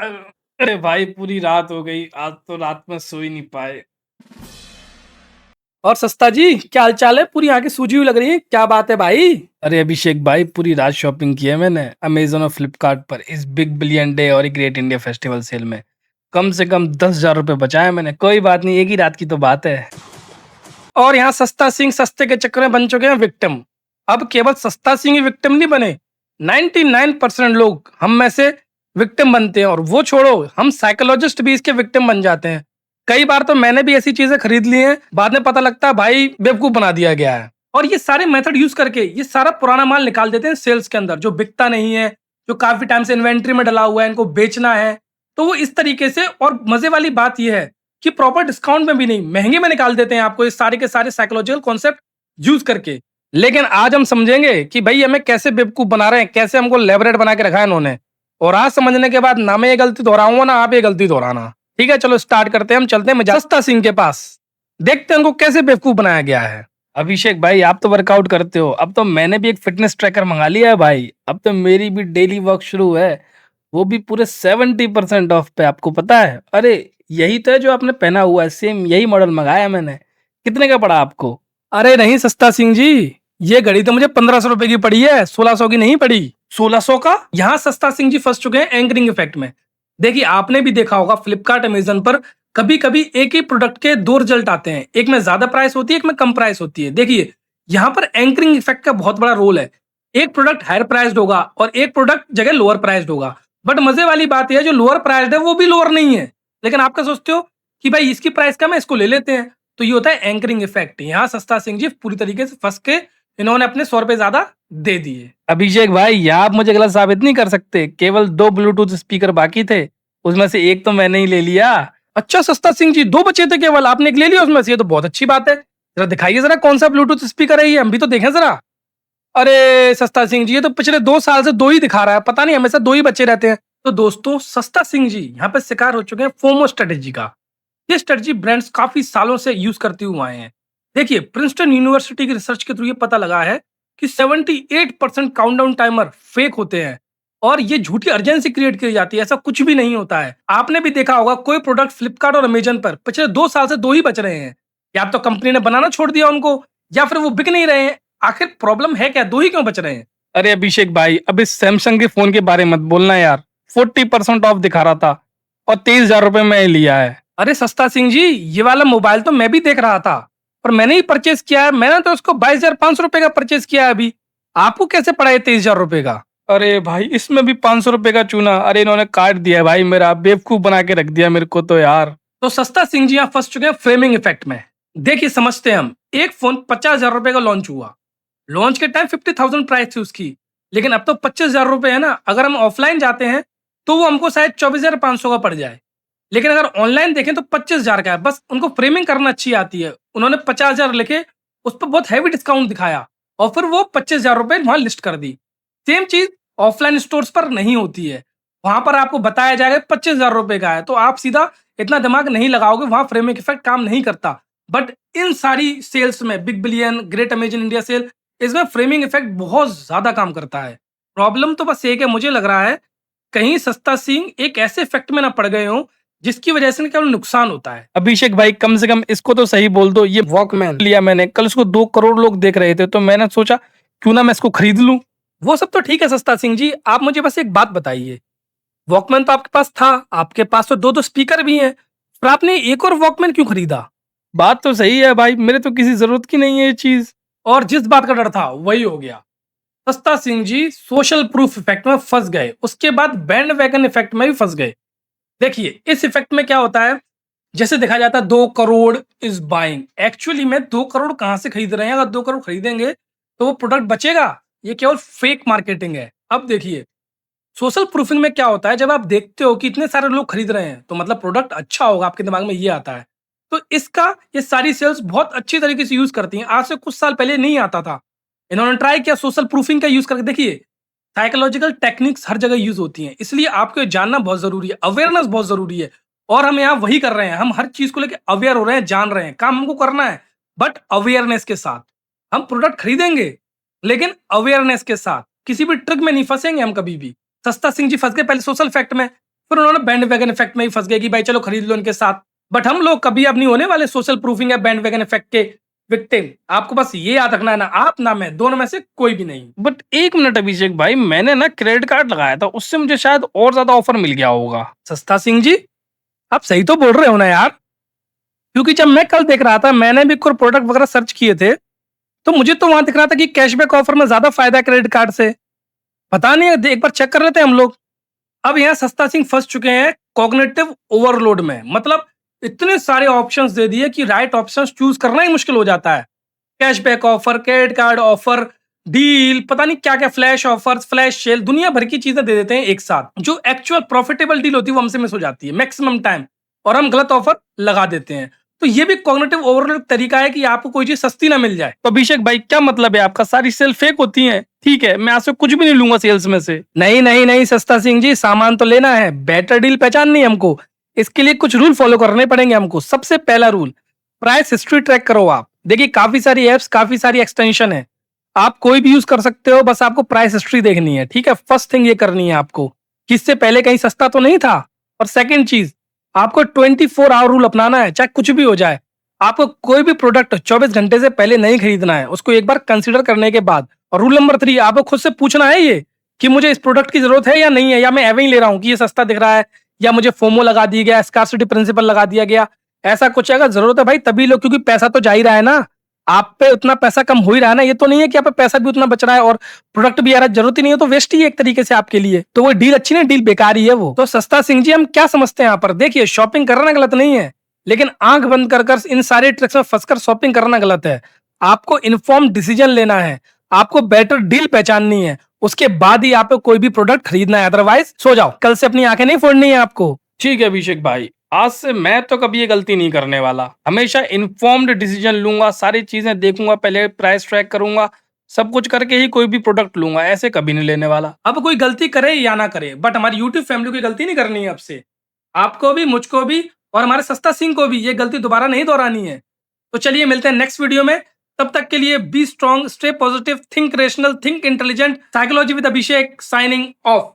अरे भाई पूरी रात हो गई, आज तो रात में सो ही नहीं पाए। और सस्ता जी, क्या हाल चाल है? पूरी आंखें सूजी हुई लग रही है, क्या बात है भाई? अरे अभिषेक भाई, पूरी रात शॉपिंग की है मैंने अमेज़न और फ्लिपकार्ट पर इस बिग बिलियन डे और ग्रेट इंडिया फेस्टिवल सेल में। कम से कम 10,000 रुपए बचाए मैंने। कोई बात नहीं, एक ही रात की तो बात है। और यहाँ सस्ता सिंह सस्ते के चक्कर में बन चुके हैं विक्टिम। अब केवल सस्ता सिंह ही विक्टिम नहीं बने, 99% लोग हम में से विक्टिम बनते हैं। और वो छोड़ो, हम साइकोलॉजिस्ट भी इसके विक्टिम बन जाते हैं। कई बार तो मैंने भी ऐसी चीजें खरीद ली हैं, बाद में पता लगता है भाई बेवकूफ बना दिया गया है। और ये सारे मेथड यूज करके ये सारा पुराना माल निकाल देते हैं सेल्स के अंदर, जो बिकता नहीं है, जो काफी टाइम से इन्वेंट्री में डला हुआ है, इनको बेचना है। तो वो इस तरीके से, और मजे वाली बात यह है कि प्रॉपर डिस्काउंट में भी नहीं, महंगे में निकाल देते हैं आपको, ये सारे के सारे साइकोलॉजिकल कॉन्सेप्ट यूज करके। लेकिन आज हम समझेंगे कि भाई हमें कैसे बेवकूफ बना रहे हैं, कैसे हमको लेवरेट बना के रखा है इन्होंने। और आज समझने के बाद ना मैं ये गलती दोहराऊंगा ना आप ये गलती दोहराना। ठीक है, चलो स्टार्ट करते हैं। हम चलते हैं सस्ता सिंह के पास, देखते हैं उनको कैसे बेवकूफ बनाया गया है। अभिषेक भाई, आप तो वर्कआउट करते हो, अब तो मैंने भी एक फिटनेस ट्रैकर मंगा लिया है भाई। अब तो मेरी भी डेली वर्क शुरू है, वो भी पूरे 70% ऑफ पे। आपको पता है? अरे यही तो है जो आपने पहना हुआ है, सेम यही मॉडल मंगाया मैंने। कितने का पड़ा आपको? अरे नहीं सस्ता सिंह जी, ये घड़ी तो मुझे 1500 रुपए की पड़ी है, 1600 की नहीं पड़ी। 1600 का? यहाँ सस्ता सिंह जी फंस चुके हैं एंकरिंग इफेक्ट में। देखिए, आपने भी देखा होगा फ्लिपकार्ट अमेजन पर कभी कभी एक ही प्रोडक्ट के दो रिजल्ट आते हैं, एक में ज्यादा प्राइस होती है, एक में कम प्राइस होती है। देखिए, यहाँ पर एंकरिंग इफेक्ट का बहुत बड़ा रोल है। एक प्रोडक्ट हायर प्राइस्ड होगा और एक प्रोडक्ट जगह लोअर प्राइस्ड होगा। बट मजे वाली बात यह है, जो लोअर प्राइस्ड है वो भी लोअर नहीं है। लेकिन आप क्या सोचते हो कि भाई इसकी प्राइस कम है, इसको ले लेते हैं। तो ये होता है एंकरिंग इफेक्ट। यहाँ सस्ता सिंह जी पूरी तरीके से फंस के इन्होंने अपने 100 रुपए ज्यादा दे दिए। अभिषेक भाई, यहाँ आप मुझे गलत साबित नहीं कर सकते। केवल 2 ब्लूटूथ स्पीकर बाकी थे, उसमें से एक तो मैंने ही ले लिया। अच्छा सस्ता सिंह जी, दो बचे थे केवल, आपने एक ले लिया उसमें से, ये तो बहुत अच्छी बात है। जरा दिखाइए जरा कौन सा ब्लूटूथ स्पीकर है ये, हम भी तो देखें जरा। अरे सस्ता सिंह जी, ये तो पिछले 2 साल से दो ही दिखा रहा है, पता नहीं हमेशा दो ही बच्चे रहते हैं। तो दोस्तों, सस्ता सिंह जी यहाँ पे शिकार हो चुके हैं फोमो स्ट्रेटेजी का। ये स्ट्रेटजी ब्रांड्स काफी सालों से यूज करते हुए आए हैं। देखिए, प्रिंसटन यूनिवर्सिटी की रिसर्च के थ्रू ये पता लगा है कि 78% काउंटडाउन टाइमर फेक होते हैं और ये झूठी अर्जेंसी क्रिएट की जाती है। ऐसा कुछ भी नहीं होता है। आपने भी देखा होगा, कोई प्रोडक्ट फ्लिपकार्ट और अमेजन पर पिछले 2 साल से दो ही बच रहे हैं। या तो कंपनी ने बनाना छोड़ दिया उनको, या फिर वो बिक नहीं रहे हैं। आखिर प्रॉब्लम है क्या, दो ही क्यों बच रहे हैं? अरे अभिषेक भाई, अब इस सैमसंग के फोन के बारे में मत बोलना यार। 40% ऑफ दिखा रहा था और 23,000 रुपए में लिया है। अरे सस्ता सिंह जी, ये वाला मोबाइल तो मैं भी देख रहा था, पर मैंने ही परचेज किया है। मैंने तो उसको 22,500 रुपए का परचेज किया है अभी। आपको कैसे पड़ा है 23,000 रुपए का? अरे भाई, इसमें भी 500 रुपए का चूना। अरे इन्होंने काट दिया है भाई, मेरा बेवकूफ बना के रख दिया मेरे को तो यार। तो सस्ता सिंह जी यहाँ फंस चुके हैं फ्रेमिंग इफेक्ट में। देखिए, समझते हैं हम। एक फोन 50,000 रुपए का लॉन्च हुआ। लॉन्च के टाइम 50,000 प्राइस थी उसकी, लेकिन अब तो 25,000 रुपए है ना। अगर हम ऑफलाइन जाते हैं तो वो हमको शायद 24,500 का पड़ जाए। लेकिन अगर ऑनलाइन देखें तो 25,000 का है। बस उनको फ्रेमिंग करना अच्छी आती है। उन्होंने 50,000 लिखे, उस पर बहुत हैवी डिस्काउंट दिखाया और फिर वो 25,000 रुपए वहां लिस्ट कर दी। सेम चीज ऑफलाइन स्टोर्स पर नहीं होती है। वहां पर आपको बताया जाएगा 25,000 रुपए का है, तो आप सीधा इतना दिमाग नहीं लगाओगे, वहां फ्रेमिंग इफेक्ट काम नहीं करता। बट इन सारी सेल्स में, big billion, great Amazon India sale, इसमें फ्रेमिंग इफेक्ट बहुत ज्यादा काम करता है। प्रॉब्लम तो बस एक है, मुझे लग रहा है कहीं सस्ता सिंह एक ऐसे इफेक्ट में ना पड़ गए हो जिसकी वजह से केवल नुकसान होता है। अभिषेक भाई, कम से कम इसको तो सही बोल दो। ये वॉकमैन लिया मैंने, कल इसको 2 करोड़ लोग देख रहे थे, तो मैंने सोचा क्यों ना मैं इसको खरीद लूं। वो सब तो ठीक है सस्ता सिंह जी, आप मुझे बस एक बात बताइए। वॉकमैन तो आपके पास था, आपके पास तो दो दो स्पीकर भी हैं, पर आपने एक और वॉकमैन क्यों खरीदा? बात तो सही है भाई, मेरे तो किसी जरूरत की नहीं है ये चीज। और जिस बात का डर था वही हो गया। सस्ता Singh ji social proof effect में फंस गए, उसके बाद बैंड वैगन इफेक्ट में भी फंस गए। देखिए, इस इफेक्ट में क्या होता है, जैसे देखा जाता है 2 करोड़ इज बाइंग। एक्चुअली में 2 करोड़ कहां से खरीद रहे हैं? अगर 2 करोड़ खरीदेंगे तो वो प्रोडक्ट बचेगा? ये केवल फेक मार्केटिंग है। अब देखिए, सोशल प्रूफिंग में क्या होता है, जब आप देखते हो कि इतने सारे लोग खरीद रहे हैं तो मतलब प्रोडक्ट अच्छा होगा, आपके दिमाग में ये आता है। तो इसका ये सारी सेल्स बहुत अच्छी तरीके से यूज करती हैं। आज से कुछ साल पहले नहीं आता था, इन्होंने ट्राई किया सोशल प्रूफिंग का यूज करके। देखिए, साइकोलॉजिकल टेक्निक्स हर जगह यूज होती हैं, इसलिए आपको ये जानना बहुत जरूरी है, अवेयरनेस बहुत जरूरी है। और हम यहाँ वही कर रहे हैं, हम हर चीज को लेकर अवेयर हो रहे हैं, जान रहे हैं। काम हमको करना है, बट अवेयरनेस के साथ। हम प्रोडक्ट खरीदेंगे लेकिन अवेयरनेस के साथ, किसी भी ट्रिक में नहीं फंसेंगे हम कभी भी। सस्ता सिंह जी फंस गए पहले सोशल फैक्ट में, फिर उन्होंने बैंड वैगन इफेक्ट में ही फंस गए कि भाई चलो खरीद लो इनके साथ। बट हम लोग कभी अब नहीं होने वाले सोशल प्रूफिंग या बैंड वैगन इफेक्ट के विक्टिम। आपको बस ये याद रखना है, ना आप ना मैं, दोनों में से कोई भी नहीं। बट एक मिनट अभिषेक भाई, मैंने ना क्रेडिट कार्ड लगाया था, उससे मुझे शायद और ज्यादा ऑफर मिल गया होगा। सस्ता सिंह जी, आप सही तो बोल रहे हो ना यार, क्योंकि जब मैं कल देख रहा था, मैंने भी कोई प्रोडक्ट वगैरह सर्च किए थे, तो मुझे तो वहां दिख रहा था कि कैशबैक ऑफर में ज्यादा फायदा है क्रेडिट कार्ड से। पता नहीं, एक बार चेक कर लेते हैं हम लोग। अब यहाँ सस्ता सिंह फंस चुके हैं कॉग्निटिव ओवरलोड में। मतलब इतने सारे ऑप्शंस दे दिए कि राइट ऑप्शंस चूज करना ही मुश्किल हो जाता है। Cashback offer, credit card offer, deal, पता नहीं क्या क्या, फ्लैश ऑफर्स, फ्लैश सेल, दुनिया भर की चीजें दे देते हैं एक साथ। जो एक्चुअल प्रॉफिटेबल डील होती है वो हमसे मिस हो जाती है मैक्सिमम टाइम, और हम गलत ऑफर लगा देते हैं। तो ये भी कॉग्निटिव ओवरलोड तरीका है कि आपको कोई चीज सस्ती ना मिल जाए। तो अभिषेक भाई क्या मतलब है आपका, सारी सेल फेक होती है? ठीक है, मैं आपसे कुछ भी नहीं लूंगा सेल्स में से। नहीं नहीं नहीं सस्ता सिंह जी, सामान तो लेना है, बेटर डील पहचाननी है हमको। इसके लिए कुछ रूल फॉलो करने पड़ेंगे हमको। सबसे पहला रूल, प्राइस हिस्ट्री ट्रैक करो आप। देखिए काफी सारी एप्स, काफी सारी एक्सटेंशन है, आप कोई भी यूज कर सकते हो, बस आपको प्राइस हिस्ट्री देखनी है। ठीक है, फर्स्ट थिंग ये करनी है आपको कि इससे पहले कहीं सस्ता तो नहीं था। और सेकंड चीज, आपको 24 आवर रूल अपनाना है, चाहे कुछ भी हो जाए। आपको कोई भी प्रोडक्ट 24 घंटे से पहले नहीं खरीदना है, उसको एक बार कंसिडर करने के बाद। और रूल नंबर 3, आपको खुद से पूछना है ये कि मुझे इस प्रोडक्ट की जरूरत है या नहीं है, या मैं एवं ही ले रहा हूं कि ये सस्ता दिख रहा है, या मुझे फोमो लगा दिया गया, स्कार्सिटी प्रिंसिपल लगा दिया गया। ऐसा कुछ है, अगर जरूरत है भाई तभी लो, क्योंकि पैसा तो जा ही रहा है ना, आप पे उतना पैसा कम हो ही रहा है ना। ये तो नहीं है कि आप पे पैसा भी उतना बच रहा है और प्रोडक्ट भी आ रहा है, जरूरत ही नहीं है तो वेस्ट ही है एक तरीके से आपके लिए। तो वो डील अच्छी नहीं, डील बेकार ही है वो। तो सस्ता सिंह जी, हम क्या समझते हैं यहाँ पर? देखिए, शॉपिंग करना गलत नहीं है, लेकिन आंख बंद कर इन सारे ट्रिक्स में फंसकर शॉपिंग करना गलत है। आपको इन्फॉर्म डिसीजन लेना है, आपको बेटर डील पहचाननी है, उसके बाद ही आपको कोई भी प्रोडक्ट खरीदना है। अदरवाइज सो जाओ, कल से अपनी आंखें नहीं फोड़नी है आपको। ठीक है अभिषेक भाई, आज से मैं तो कभी ये गलती नहीं करने वाला। हमेशा इन्फॉर्म्ड डिसीजन लूंगा, सारी चीजें देखूंगा, पहले प्राइस ट्रैक करूंगा, सब कुछ करके ही कोई भी प्रोडक्ट लूंगा, ऐसे कभी नहीं लेने वाला। अब कोई गलती करे या ना करे, बट हमारी यूट्यूब फैमिली की गलती नहीं करनी है अब से। आपको भी, मुझको भी, और हमारे सस्ता सिंह को भी ये गलती दोबारा नहीं दोहरानी है। तो चलिए मिलते हैं नेक्स्ट वीडियो में। तब तक के लिए be strong, stay positive, think rational, think intelligent. Psychology with Abhishek signing off.